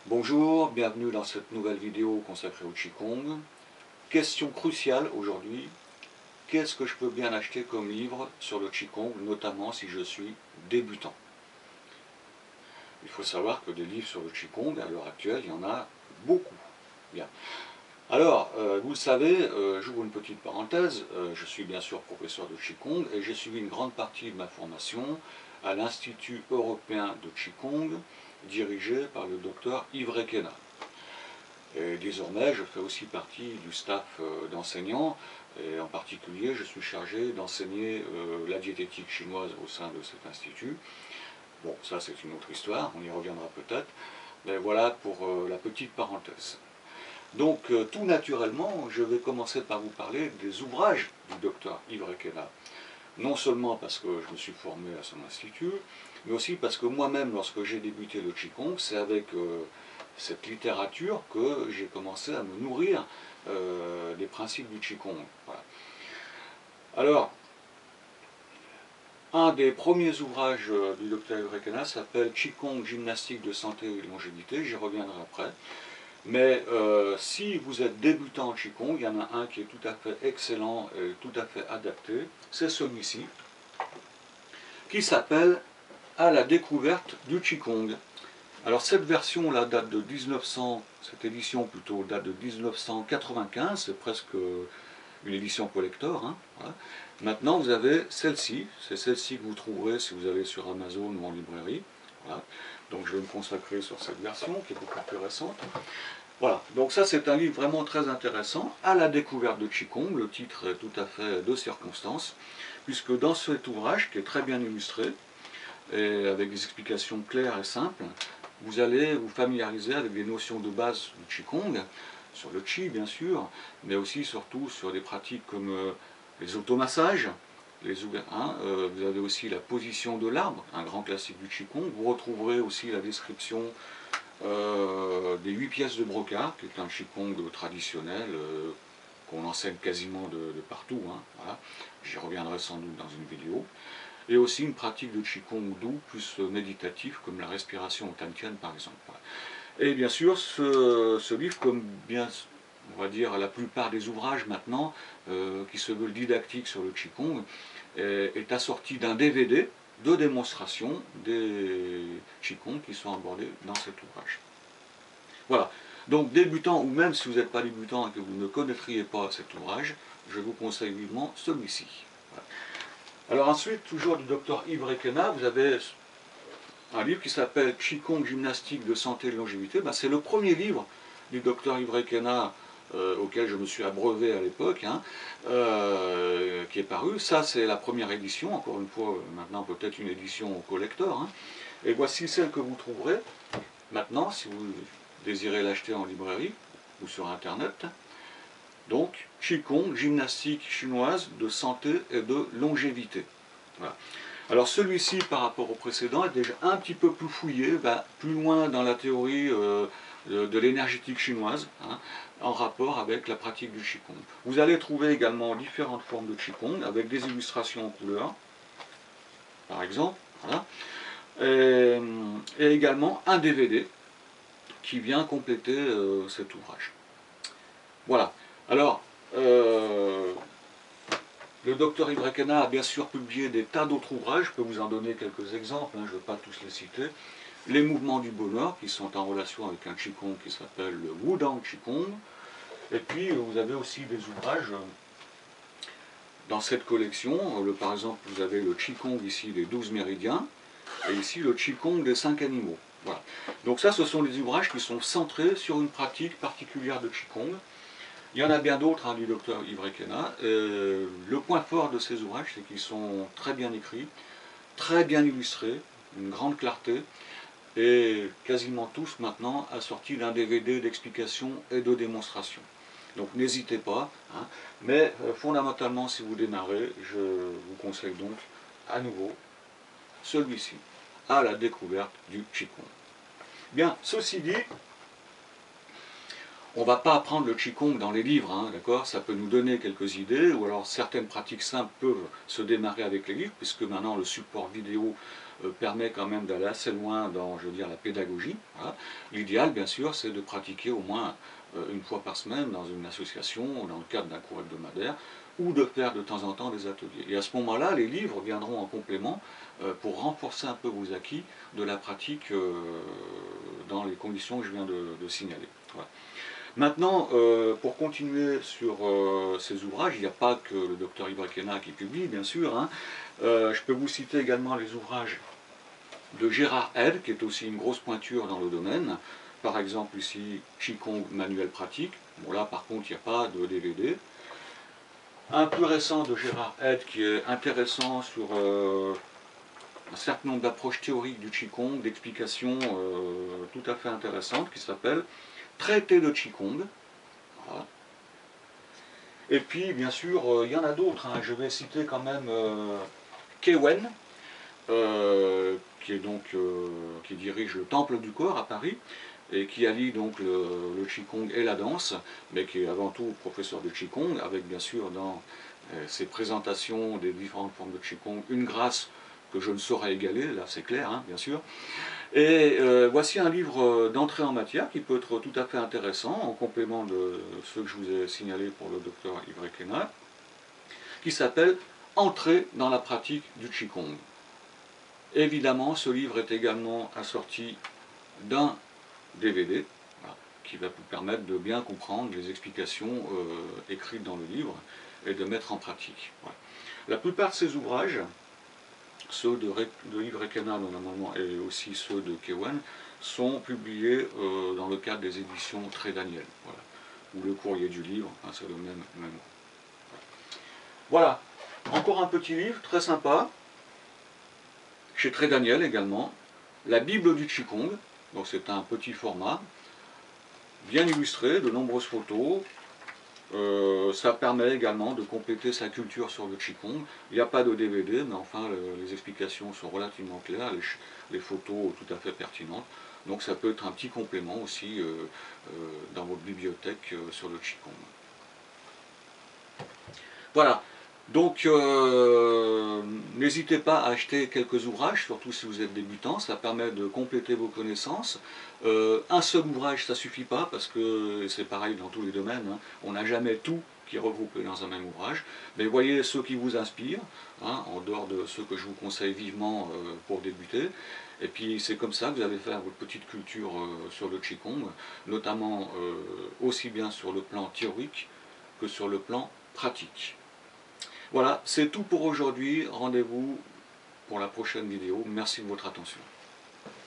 Bonjour, bienvenue dans cette nouvelle vidéo consacrée au Qigong. Question cruciale aujourd'hui, qu'est-ce que je peux bien acheter comme livre sur le Qigong, notamment si je suis débutant? Il faut savoir que des livres sur le Qigong, à l'heure actuelle, il y en a beaucoup. Bien. Alors, vous le savez, j'ouvre une petite parenthèse, je suis bien sûr professeur de Qigong et j'ai suivi une grande partie de ma formation à l'Institut européen de Qigong, dirigé par le docteur Yves Requena. Et désormais, je fais aussi partie du staff d'enseignants, et en particulier, je suis chargé d'enseigner la diététique chinoise au sein de cet institut. Bon, ça c'est une autre histoire, on y reviendra peut-être, mais voilà pour la petite parenthèse. Donc, tout naturellement, je vais commencer par vous parler des ouvrages du docteur Yves Requena. Non seulement parce que je me suis formé à son institut, mais aussi parce que moi-même, lorsque j'ai débuté le Qigong, c'est avec cette littérature que j'ai commencé à me nourrir des principes du Qigong. Voilà. Alors, un des premiers ouvrages du docteur Yves Requena s'appelle Qigong, gymnastique de santé et longévité, j'y reviendrai après. Mais si vous êtes débutant en Qigong, il y en a un qui est tout à fait excellent et tout à fait adapté, c'est celui-ci, qui s'appelle « À la découverte du Qigong ». Alors cette version-là date de 1900, cette édition plutôt date de 1995, c'est presque une édition collector. Hein, voilà. Maintenant vous avez celle-ci, c'est celle-ci que vous trouverez si vous allez sur Amazon ou en librairie. Voilà. Donc je vais me consacrer sur cette version qui est beaucoup plus récente. Voilà, donc ça c'est un livre vraiment très intéressant, à la découverte de Qigong, le titre est tout à fait de circonstance, puisque dans cet ouvrage, qui est très bien illustré, et avec des explications claires et simples, vous allez vous familiariser avec des notions de base du Qigong, sur le Qi bien sûr, mais aussi surtout sur des pratiques comme les automassages, vous avez aussi la position de l'arbre, un grand classique du Qigong, vous retrouverez aussi la description des 8 pièces de brocart, qui est un Qigong traditionnel qu'on enseigne quasiment de partout. Hein, voilà. J'y reviendrai sans doute dans une vidéo. Et aussi une pratique de Qigong doux, plus méditatif, comme la respiration au Tantian par exemple. Voilà. Et bien sûr, ce livre, comme bien, on va dire, la plupart des ouvrages maintenant, qui se veulent didactiques sur le Qigong, est assorti d'un DVD de démonstration des Qigong qui sont abordés dans cet ouvrage. Voilà. Donc débutant, ou même si vous n'êtes pas débutant et que vous ne connaîtriez pas cet ouvrage, je vous conseille vivement celui-ci. Voilà. Alors ensuite, toujours du docteur Yves Requena, vous avez un livre qui s'appelle Qigong, gymnastique de santé et de longévité. Ben, c'est le premier livre du docteur Yves Requena auquel je me suis abreuvé à l'époque, hein, qui est paru. Ça, c'est la première édition, encore une fois, maintenant peut-être une édition collector. Hein. Et voici celle que vous trouverez maintenant, si vous désirez l'acheter en librairie ou sur Internet. Donc, Qigong, gymnastique chinoise de santé et de longévité. Voilà. Alors celui-ci, par rapport au précédent, est déjà un petit peu plus fouillé, plus loin dans la théorie de l'énergétique chinoise, hein, en rapport avec la pratique du Qigong. Vous allez trouver également différentes formes de Qigong, avec des illustrations en couleur, par exemple, voilà. Et également un DVD qui vient compléter cet ouvrage. Voilà. Alors, le docteur Yves Requena a bien sûr publié des tas d'autres ouvrages, je peux vous en donner quelques exemples, hein, je ne vais pas tous les citer. Les mouvements du bonheur, qui sont en relation avec un Qigong qui s'appelle le Wudang Qigong. Et puis, vous avez aussi des ouvrages dans cette collection. Par exemple, vous avez le Qigong ici des 12 méridiens, et ici le Qigong des 5 animaux. Voilà. Donc ça, ce sont des ouvrages qui sont centrés sur une pratique particulière de Qigong. Il y en a bien d'autres hein, du docteur Yves Requena. Le point fort de ces ouvrages, c'est qu'ils sont très bien écrits, très bien illustrés, une grande clarté, et quasiment tous maintenant assortis d'un DVD d'explications et de démonstrations. Donc n'hésitez pas, hein, mais fondamentalement si vous démarrez, je vous conseille donc à nouveau celui-ci, à la découverte du Qigong. Bien, ceci dit, on ne va pas apprendre le Qigong dans les livres, hein, d'accord? Ça peut nous donner quelques idées, ou alors certaines pratiques simples peuvent se démarrer avec les livres, puisque maintenant le support vidéo permet quand même d'aller assez loin dans, je veux dire, la pédagogie. Voilà. L'idéal, bien sûr, c'est de pratiquer au moins une fois par semaine dans une association, dans le cadre d'un cours hebdomadaire, ou de faire de temps en temps des ateliers. Et à ce moment-là, les livres viendront en complément pour renforcer un peu vos acquis de la pratique dans les conditions que je viens de signaler. Voilà. Maintenant, pour continuer sur ces ouvrages, il n'y a pas que le docteur Yves Requena qui publie, bien sûr. Hein. Je peux vous citer également les ouvrages de Gérard Head, qui est aussi une grosse pointure dans le domaine. Par exemple, ici, Qigong manuel pratique. Bon, là, par contre, il n'y a pas de DVD. Un plus récent de Gérard Head, qui est intéressant sur un certain nombre d'approches théoriques du Qigong, d'explications tout à fait intéressantes, qui s'appelle Traité de Qigong. Voilà. Et puis, bien sûr, il y en a d'autres. Hein. Je vais citer quand même Kewen, qui dirige le Temple du Corps à Paris, et qui allie donc le Qigong et la danse, mais qui est avant tout professeur de Qigong, avec bien sûr dans ses présentations des différentes formes de Qigong, une grâce que je ne saurais égaler, là c'est clair, hein, bien sûr. Et voici un livre d'entrée en matière qui peut être tout à fait intéressant, en complément de ceux que je vous ai signalés pour le docteur Yves Requena, qui s'appelle « Entrée dans la pratique du Qigong ». Évidemment, ce livre est également assorti d'un DVD, voilà, qui va vous permettre de bien comprendre les explications écrites dans le livre et de mettre en pratique. Voilà. La plupart de ces ouvrages, ceux de Yves Requena normalement et aussi ceux de Kewen, sont publiés dans le cadre des éditions Très Daniel, voilà, ou le courrier du livre, hein, c'est le même. Voilà, encore un petit livre très sympa, chez Très Daniel également, la Bible du Qigong, donc c'est un petit format, bien illustré, de nombreuses photos. Ça permet également de compléter sa culture sur le Qigong. Il n'y a pas de DVD, mais enfin les explications sont relativement claires, les photos tout à fait pertinentes. Donc ça peut être un petit complément aussi dans votre bibliothèque sur le Qigong. Voilà. Donc, n'hésitez pas à acheter quelques ouvrages, surtout si vous êtes débutant, ça permet de compléter vos connaissances. Un seul ouvrage, ça ne suffit pas, parce que c'est pareil dans tous les domaines, hein, on n'a jamais tout qui est regroupé dans un même ouvrage. Mais voyez ceux qui vous inspirent, hein, en dehors de ceux que je vous conseille vivement pour débuter. Et puis c'est comme ça que vous allez faire votre petite culture sur le Qigong, notamment aussi bien sur le plan théorique que sur le plan pratique. Voilà, c'est tout pour aujourd'hui. Rendez-vous pour la prochaine vidéo. Merci de votre attention.